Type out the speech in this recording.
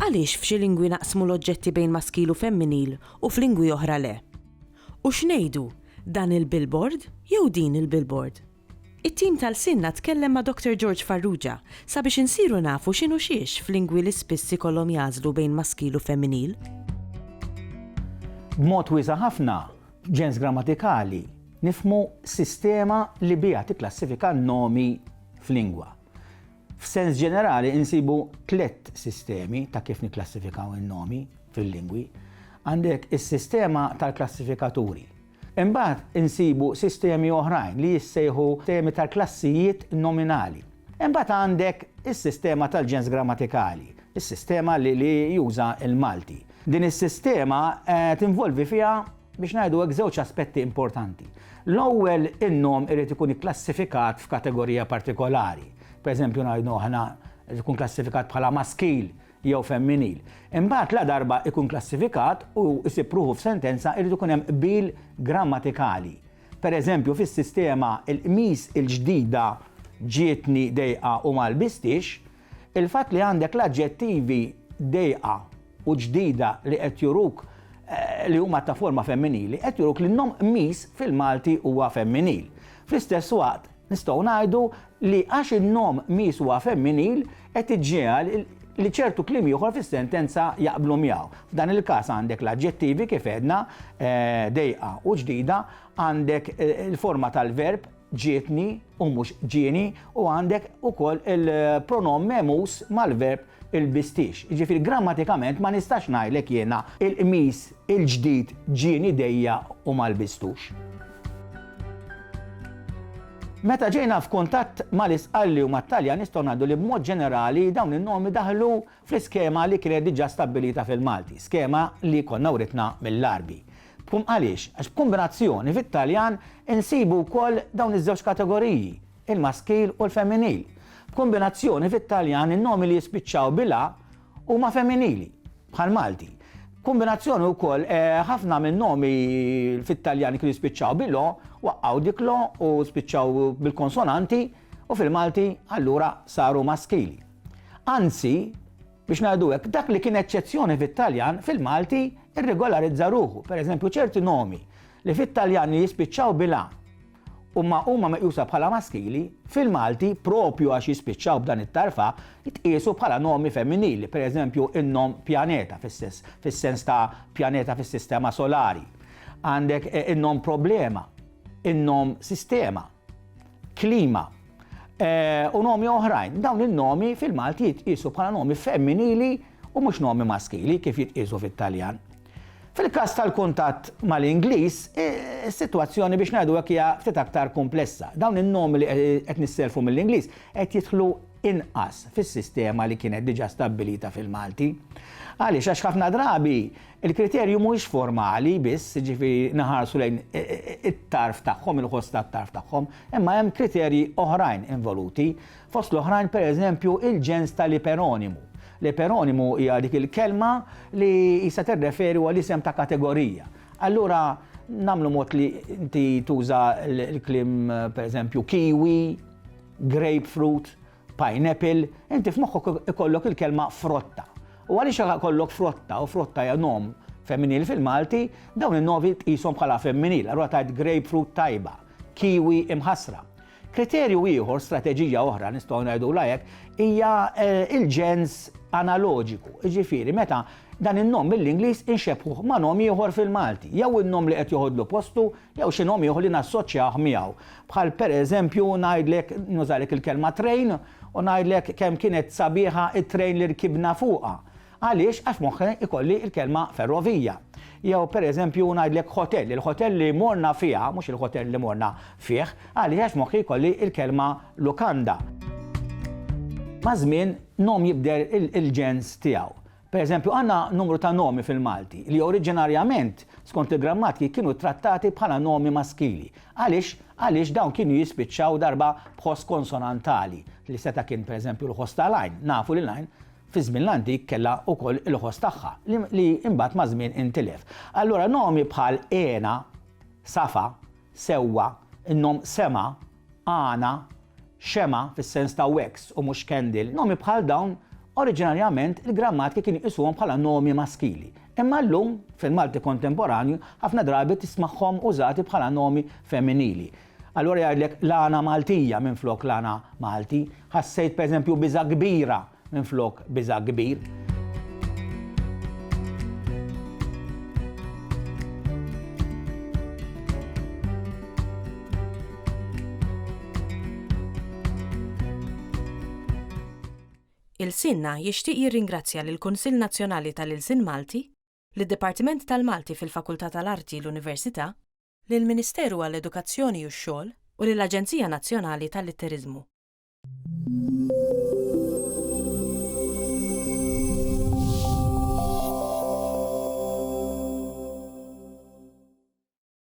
Għaliex f'xi lingwi naqsmu l-oġġetti bejn maskil u femminil u f'lingwi oħra le? U x'ngħidu, dan il-billboard jew din il-billboard? It-tim tal-Sinna tkellem ma' Dr. George Farrugia sabiex insiru nafu x'inhu xiex f'lingwi li spiss ikollhom jażlu bejn maskil u femminil. B'mod wiesa' ħafna ġens grammatikali nifhmu sistema li biha tikklassifika n-nomi f'lingwa. F'sens ġenerali insibu 3 sistemi ta' kif niklassifikaw in-nomi fil-lingwi. Għandek is-sistema tal-klassifikaturi. Imbagħad insibu sistemi oħrajn li jissejħu sistemi tal-klassijiet nominali. Imbagħad għandek is-sistema tal-ġens grammatikali, is-sistema li juża l-Malti. Din is-sistema tinvolvi fiha biex ngħidu hekk żewġ aspetti importanti. L-ewwel in-nom irid ikun ikklassifikat f'kategorija partikolari. Pereżempju ngħidu aħna ikun klassifikat bħala maskil jew femminil. Imbagħad la darba ikun klassifikat u jsib ruħu f'sentenza irid ikun hemm qbil grammatikali. Pereżempju fis-sistema il-qmis il-ġdida ġietni dejqa u ma lbistix, il-fatt li għandek l-aġġettivi dejqa u ġdida li qed juruk li huma ta' forma femminili qed juruk li n-nom qmis fil-Malti huwa femminil. Fl-istess waqt nistgħu ngħidu li għax in-nom qmis huwa femminil qed iġġiegħal li ċertu kliem ieħor fis-sentenza jaqblu miegħu. F'dan il-każ għandek l-aġġettivi kif għedna dejqa u ġdida, għandek il-forma tal-verb ġietni u mhux ġieni u għandek ukoll il-pronom memus mal-verb il-bistix. Ġifieri grammatikament ma nistax ngħidlek jiena il-qmis il-ġdid ġieni dejja u ma lbistux. Meta ġejna f'kuntatt mal-Isqalli u mat-Taljan nistgħu ngħidu li b'mod ġenerali dawn in-nomi daħlu fl-iskema li kienet diġà stabbilita fil-Malti, skema li konna writna mill-Arbi. Għaliex? Għax b'kombinazzjoni fit-Taljan insibu wkoll dawn iż-żewġ kategoriji, il-maskil u l-femminil. B'kombinazzjoni fit-Taljan in-nomi li jispiċċaw bilha huma femminili bħal Malti. Kombinazzjoni wkoll ħafna minn nomi fit-Taljani kienu jispiċċaw bil-lo, waqqgħu diklo u spiċċaw bil-konsonanti u fil-Malti allura saru maskili. Anzi, biex ngħidu hekk, dak li kien eċċezzjoni fit-Taljan fil-Malti irregolarizza ruħu. Pereżempju ċerti nomi li fit-Taljani jispiċċaw bil-a huma meqjusa bħala maskili, fil-Malti propju għax jispiċċaw b'dan it-tarfa jitqiesu bħala nomi femminili, pereżempju in-nom pjaneta fis-sens ta' pjaneta fis-sistema solari. Għandek in-nom problema, in-nom sistema, klima u nomi oħrajn. Dawn in-nomi fil-Malti jitqiesu bħala nomi femminili u mhux nomi maskili kif jitqiesu fit-Taljan. Fil-każ tal-kuntatt mal-Ingliż, is-sitwazzjoni biex ngħidu hekk hija ftit aktar komplessa. Dawn in-nomi li qed nisselfu mill-Ingliż qed jidħlu inqas fis-sistema li kienet diġà stabbilita fil-Malti. Għaliex għax ħafna drabi il-kriterju mhuwiex formali biss, jiġifieri naħarsu lejn it-tarf tagħhom, il-ħoss tat-tarf tagħhom, imma hemm kriterji oħrajn involuti, fost l-oħrajn pereżempju il-ġens tal-iperonimu. L-iperonimu hija dik il-kelma li jista' tirreferi għal isem ta' kategorija. Allura nagħmlu mod li inti tuża l-kliem pereżempju kiwi, grapefruit, pineapple, inti f'moħħok ikollok il-kelma frotta. U għaliex ikollok frotta u frotta hija nom femminili fil-Malti, dawn in-nomi tqishom bħala femminili, allura tgħid grapefruit tajba, kiwi imħassra. Kriterju ieħor, strateġija oħra nistgħu ngħidu hekk hija il-ġens analoġiku. Jiġifieri meta dan in-nom mill-Ingliż inxebħuh ma' nom ieħor fil-Malti, jew in-nom li qed joħodlu postu, jew xi nom ieħor li nassoċjah miegħu. Bħal pereżempju ngħidlek nużalek il-kelma train u ngħidlek kemm kienet sabiħa it-train li rkibna fuqha. Għaliex għax moħħi ikolli il-kelma ferrovija. Jew pereżempju ngħidlek hotel, il-hotel li morna fiha, mhux il-hotel li morna fih, għaliex għax moħħi jkolli il-kelma lukanda. Ma' żmien nom jibder il-ġens tiegħu. Pereżempju għandna numru ta' nomi fil-Malti li oriġinarjament skont il-grammatiki kienu trattati bħala nomi maskili. Għaliex dawn kienu jispiċċaw darba b'ħoss konsonantali li seta' kien pereżempju l-ħoss ta' lajn. Nafu li lajn fi żmien l-antik kellha wkoll il-ħoss tagħha li imbagħad ma' żmien intilef. Allura nomi bħal Ena, Safa, Sewwa, in-nom Sema, Għana, Xema fis-sens ta' wax u mhux kendil, nomi bħal dawn oriġinarjament il-grammatika kien jqisuhom bħala nomi maskili. Imma llum fil-Malti kontemporanju ħafna drabi tismagħhom użati bħala nomi femminili. Allura jgħidlek Lana Maltija minflok Lana Malti, ħassejt pereżempju biża kbira minflok biża kbir. Il-Sinna jixtieq jirringrazzja lill-Kunsill Nazzjonali tal-Ilsien Malti, lid-Dipartiment tal-Malti fil-Fakultà tal-Arti l-Università, lill-Ministeru għall-Edukazzjoni u x-Xogħol u lill-Aġenzija Nazzjonali tal-Litteriżmu.